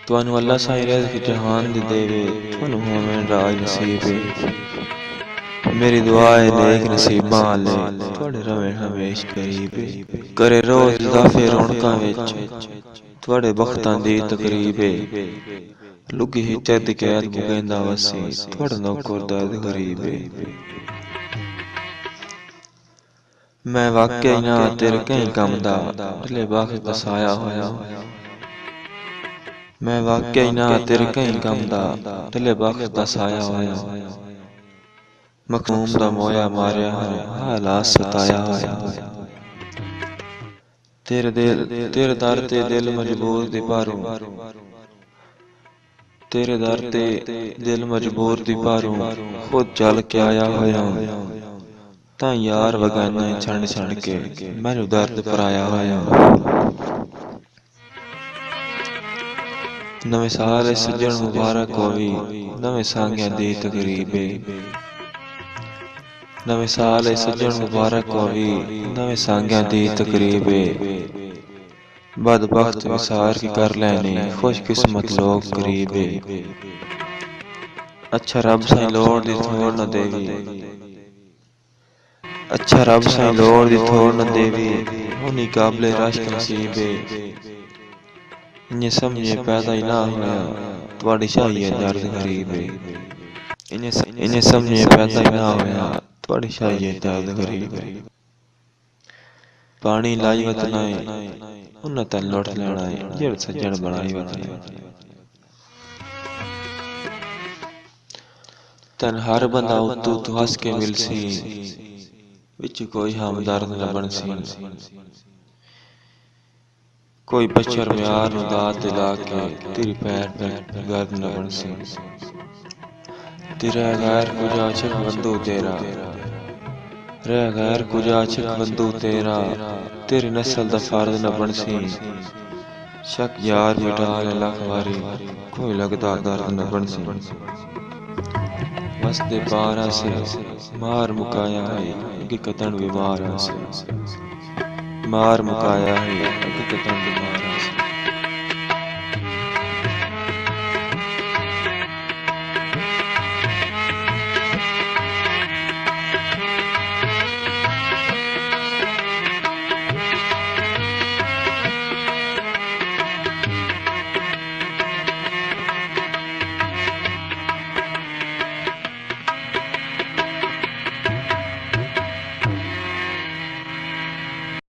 तुहानू अल्लाह साईं रिज़्क़ जहान दी देवे, तुहानू होवे राज नसीब। मेरी दुआ है नेक नसीबां आले, तुहाडे रवे हमेश करीब। करे रोज़ इज़ाफ़े रौनकां विच, तुहाडे बख्तां दी तकरीब। लुगी हिज्जत दी कैद मुकैंदा वसी, तुहाडा नौकर दर्द गरीब। मैं वाकई ना तेरे कहीं कम दा, ढले बख्श दसाया होया। मैं वाकई ना तेरे कहीं कम दा, ढले बख्श दसाया होया। मखमूम दा मोया मारिया है, हालात सताया होया। तेरे दर ते दिल मजबूर दी पारूं, तेरे दर ते दिल मजबूर दी पारूं, खुद चल के आया होया। तां यार वगाना छंड छंड के, मैनू दर्द पराया होया। नवे साल सज्जण मुबारक होवी, नवे सांगिया दी तकरीब। नवे साल सज्जण मुबारक होवी, नवे सांगिया दी तकरीब। बदबख्त विसार की कर लैनी, खुशकिस्मत लोग करीब। अच्छा रब साईं लोड़ दी थोड़ न देवी, अच्छा रब साईं लोड़ दी थोड़ न देवी, होनी काबले रश्क नसीब। इन्हें समझे पैदा ही ना होया, तुहाडी शाही है दर्द गरीब। इन्हें समझे पैदा ही ना होया, तुहाडी शाही है दर्द गरीब। पानी लाई वतनाए, उन्हें तन लुट लेना है, जेड़ सज्जण बनाई वतनाए। तन हर बंदा उतू तू हस के मिलसी, विच कोई हमदर्द न बनसी। कोई बशर म्यार नू दात दिला के, तेरी पैर पर गर्द न बनसी। तेरा गैर कुछ आशिक बंदू तेरा, रह गैर कुछ आशिक बंदू तेरा, तेरी नस्ल दा फर्द न बनसी। शक यार मिटा ले लख वारी, कोई लगदा दर्द न बनसी। वसदे पारा से मार मुकाया है, अगे कतन बीमार से मार मुकाया है, अगे कतन बीमार।